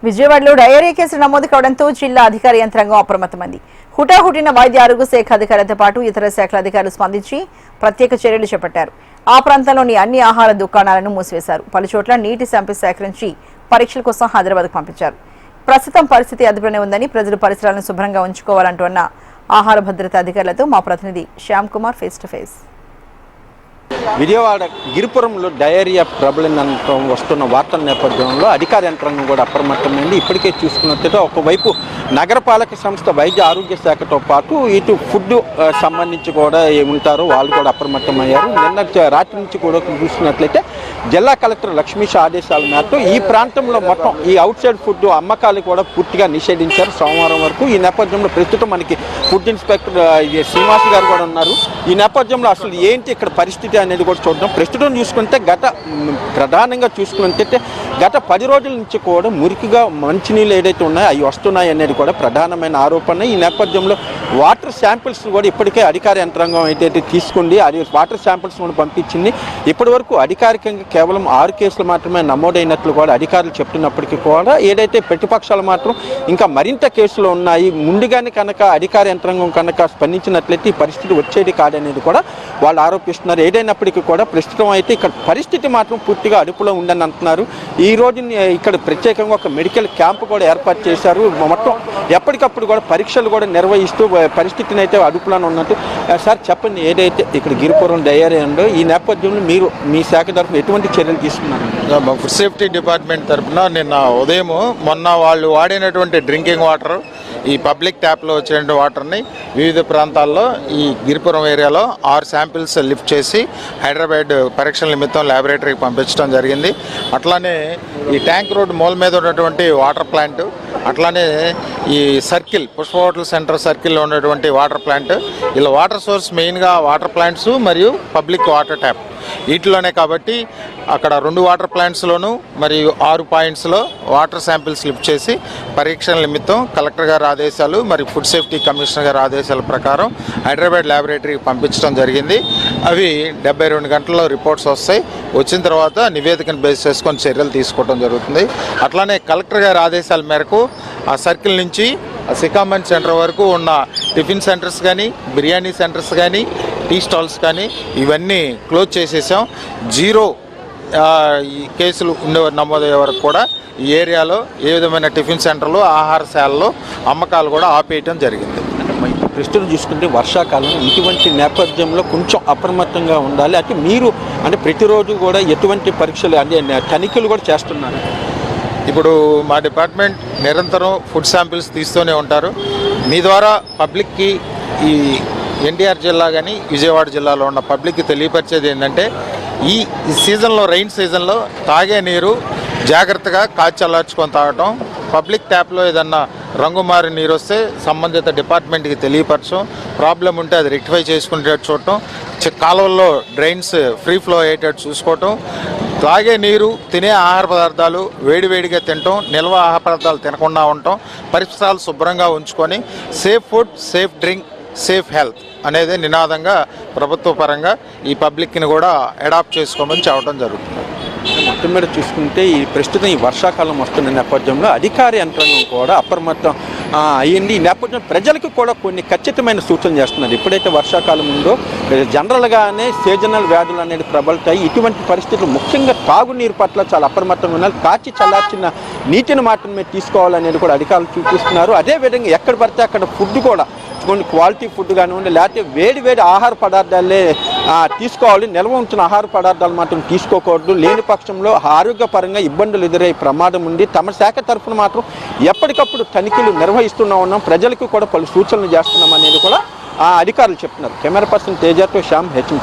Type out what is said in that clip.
విజయవాడలో డయేరియా కేసులు నమోదు కావడంతో జిల్లా అధికార యంత్రాంగం అప్రమత్తమైంది. హుటాహుటిన వైద్య ఆరోగ్య శాఖ అధికారులతో పాటు ఇతర శాఖల అధికారులు స్పందించి ప్రత్యేక చర్యలు చేపట్టారు. ఆ ప్రాంతంలోని అన్ని ఆహార దుకాణాలను మూసివేశారు. పలుచోట్ల నీటి శాంపిల్ సేకరించి పరీక్షల కోసం హైదరాబాద్కు పంపించారు. ప్రస్తుతం పరిస్థితి అదుపులోనే ఉందని, ప్రజలు పరిసరాలను శుభ్రంగా ఉంచుకోవాలంటూ అన్న ఆహార భద్రతా అధికారులతో మా ప్రతినిధి Shyam Kumar face to face. Vijayawada గిరిపురంలో డయేరియా ప్రబలినంతం వస్తున్న వార్తల నేపథ్యంలో అధికార యంత్రాంగం కూడా అప్రమత్తమైంది. ఇప్పటికే చూసుకున్నట్లయితే ఒకవైపు నగరపాలక సంస్థ వైద్య ఆరోగ్య శాఖతో పాటు ఇటు ఫుడ్ సంబంధించి కూడా ఉంటారో వాళ్ళు కూడా అప్రమత్తమయ్యారు. నిన్న రాత్రి నుంచి కూడా చూసుకున్నట్లయితే జిల్లా కలెక్టర్ లక్ష్మీష్ ఆదేశాల మేరకు ఈ ప్రాంతంలో మొత్తం ఈ అవుట్ సైడ్ ఫుడ్ అమ్మకాలు కూడా పూర్తిగా నిషేధించారు సోమవారం వరకు. ఈ నేపథ్యంలో ప్రస్తుతం మనకి ఫుడ్ ఇన్స్పెక్టర్ శ్రీనివాస్ గారు కూడా ఉన్నారు. ఈ నేపథ్యంలో అసలు ఏంటి ఇక్కడ పరిస్థితి అనేది కూడా చూద్దాం. ప్రస్తుతం చూసుకుంటే ప్రధానంగా చూసుకుంటే గత 10 రోజుల నుంచి కూడా మురికిగా మంచినీళ్ళు ఏదైతే ఉన్నాయో అవి వస్తున్నాయి అనేది కూడా ప్రధానమైన ఆరోపణ. ఈ నేపథ్యంలో వాటర్ శాంపిల్స్ కూడా ఇప్పటికే అధికార యంత్రాంగం అయితే తీసుకుంది. అది వాటర్ శాంపిల్స్ కూడా పంపించింది. ఇప్పటి వరకు అధికారికంగా కేవలం 6 కేసులు మాత్రమే నమోదైనట్లు కూడా అధికారులు చెప్తున్నప్పటికీ కూడా ఏదైతే ప్రతిపక్షాలు మాత్రం ఇంకా మరింత కేసులు ఉన్నాయి. ముందుగానే కనుక అధికార యంత్రాంగం కనుక స్పందించినట్లయితే ఈ పరిస్థితి వచ్చేది కాదనేది కూడా వాళ్ళు ఆరోపిస్తున్నారు. ఏదైనప్పటికీ కూడా ప్రస్తుతం అయితే ఇక్కడ పరిస్థితి మాత్రం పూర్తిగా అదుపులో ఉందని అంటున్నారు. ఈ రోజు ఇక్కడ ప్రత్యేకంగా ఒక మెడికల్ క్యాంపు కూడా ఏర్పాటు చేశారు. మొత్తం ఎప్పటికప్పుడు కూడా పరీక్షలు కూడా నిర్వహిస్తూ పరిస్థితిని అయితే అదుపులోనే ఉన్నట్టు. సార్ చెప్పండి, ఏదైతే ఇక్కడ గిరిపురం డయేరియా ఉందో ఈ నేపథ్యంలో మీరు మీ శాఖ తరఫున ఎటువంటి చర్యలు తీసుకున్నారు? ఫుడ్ సేఫ్టీ డిపార్ట్మెంట్ తరఫున నిన్న ఉదయం మొన్న వాళ్ళు వాడినటువంటి డ్రింకింగ్ వాటర్, ఈ పబ్లిక్ ట్యాప్లో వచ్చే వాటర్ని వివిధ ప్రాంతాల్లో ఈ గిరిపురం ఏరియాలో 6 శాంపిల్స్ లిఫ్ట్ చేసి హైదరాబాద్ పరీక్షల నిమిత్తం ల్యాబొరేటరీకి పంపించడం జరిగింది. అట్లానే ఈ ట్యాంక్ రోడ్ మూల మీద ఉన్నటువంటి వాటర్ ప్లాంట్, అట్లానే ఈ సర్కిల్ పుష్ప హోటల్ సెంటర్ సర్కిల్లో ఉన్నటువంటి వాటర్ ప్లాంట్, ఇలా వాటర్ సోర్స్ మెయిన్గా వాటర్ ప్లాంట్స్ మరియు పబ్లిక్ వాటర్ ట్యాప్ వీటిలోనే. కాబట్టి అక్కడ 2 వాటర్ ప్లాంట్స్లోనూ మరియు 6 పాయింట్స్లో వాటర్ శాంపిల్స్ లిఫ్ట్ చేసి పరీక్షల నిమిత్తం కలెక్టర్ గారి ఆదేశాలు మరియు ఫుడ్ సేఫ్టీ కమిషనర్ గారి ఆదేశాల ప్రకారం హైదరాబాద్ ల్యాబొరేటరీకి పంపించడం జరిగింది. అవి 72 గంటల్లో రిపోర్ట్స్ వస్తాయి. వచ్చిన తర్వాత నివేదికను బేస్ చేసుకొని చర్యలు తీసుకోవడం జరుగుతుంది. అట్లానే కలెక్టర్ గారి ఆదేశాల మేరకు ఆ సర్కిల్ నుంచి సికామన్ సెంటర్ వరకు ఉన్న టిఫిన్ సెంటర్స్ కానీ, బిర్యానీ సెంటర్స్ కానీ, టీ స్టాల్స్ కానీ ఇవన్నీ క్లోజ్ చేసేసాం. 0 ఈ కేసులు నమోదయ్యే వరకు కూడా ఈ ఏరియాలో ఏ విధమైన టిఫిన్ సెంటర్లు, ఆహారశాలలో అమ్మకాలు కూడా ఆపేయటం జరిగింది. ప్రస్తుతం చూసుకుంటే వర్షాకాలం, ఇటువంటి నేపథ్యంలో కొంచెం అప్రమత్తంగా ఉండాలి. అంటే మీరు అంటే ప్రతిరోజు కూడా ఎటువంటి పరీక్షలు అంటే తనిఖీలు కూడా చేస్తున్నారు? ఇప్పుడు మా డిపార్ట్మెంట్ నిరంతరం ఫుడ్ శాంపిల్స్ తీస్తూనే ఉంటారు. మీ ద్వారా పబ్లిక్కి ఈ ఎన్టీఆర్ జిల్లా కానీ విజయవాడ జిల్లాలో ఉన్న పబ్లిక్కి తెలియపరిచేది ఏంటంటే ఈ సీజన్లో, రైన్ సీజన్లో తాగే నీరు జాగ్రత్తగా కాచి చల్లార్చుకొని తాగటం, పబ్లిక్ ట్యాప్లో ఏదన్నా రంగుమారి నీరు వస్తే సంబంధిత డిపార్ట్మెంట్కి తెలియపరచడం, ప్రాబ్లం ఉంటే అది రెక్టిఫై చేసుకునేటట్టు చూడటం, కాలువల్లో డ్రైన్స్ ఫ్రీ ఫ్లో అయ్యేటట్టు చూసుకోవటం, తాగే నీరు, తినే ఆహార పదార్థాలు వేడివేడిగా తినటం, నిల్వ ఆహార పదార్థాలు తినకుండా ఉండటం, పరిసరాలు శుభ్రంగా ఉంచుకొని safe food, safe drink, safe health అనేది నినాదంగా ప్రభుత్వ పరంగా ఈ పబ్లిక్ని కూడా అడాప్ట్ చేసుకోమని చెప్పడం జరుగుతుంది. మొత్తం మీద చూసుకుంటే ఈ ప్రస్తుతం ఈ వర్షాకాలం వస్తున్న నేపథ్యంలో అధికార యంత్రాంగం కూడా అప్రమత్తం అయ్యింది. ఈ నేపథ్యంలో ప్రజలకు కూడా కొన్ని ఖచ్చితమైన సూచనలు చేస్తున్నారు. ఎప్పుడైతే వర్షాకాలం ఉందో జనరల్గానే సీజనల్ వ్యాధులు అనేది ప్రబలుతాయి. ఇటువంటి పరిస్థితులు ముఖ్యంగా తాగునీరు పట్ల చాలా అప్రమత్తంగా ఉన్నారు. కాచి చల్లార్చిన నీటిని మాత్రమే తీసుకోవాలనేది కూడా అధికారులు చూపిస్తున్నారు. అదేవిధంగా ఎక్కడ పడితే అక్కడ ఫుడ్ కూడా కొన్ని క్వాలిటీ ఫుడ్ కానివ్వండి, లేకపోతే వేడి ఆహార పదార్థాలే తీసుకోవాలి. నిల్వ ఉంచిన ఆహార పదార్థాలు మాత్రం తీసుకోకూడదు. లేని పక్షంలో ఆరోగ్యపరంగా ఇబ్బందులు ఎదురయ్యే ప్రమాదం ఉంది. తమ శాఖ తరఫున మాత్రం ఎప్పటికప్పుడు తనిఖీలు నిర్వహిస్తూనే ఉన్నాం. ప్రజలకు కూడా పలు సూచనలు చేస్తున్నాం అనేది కూడా అధికారులు చెప్తున్నారు. కెమెరా పర్సన్ తేజతో శ్యామ్, హెచ్.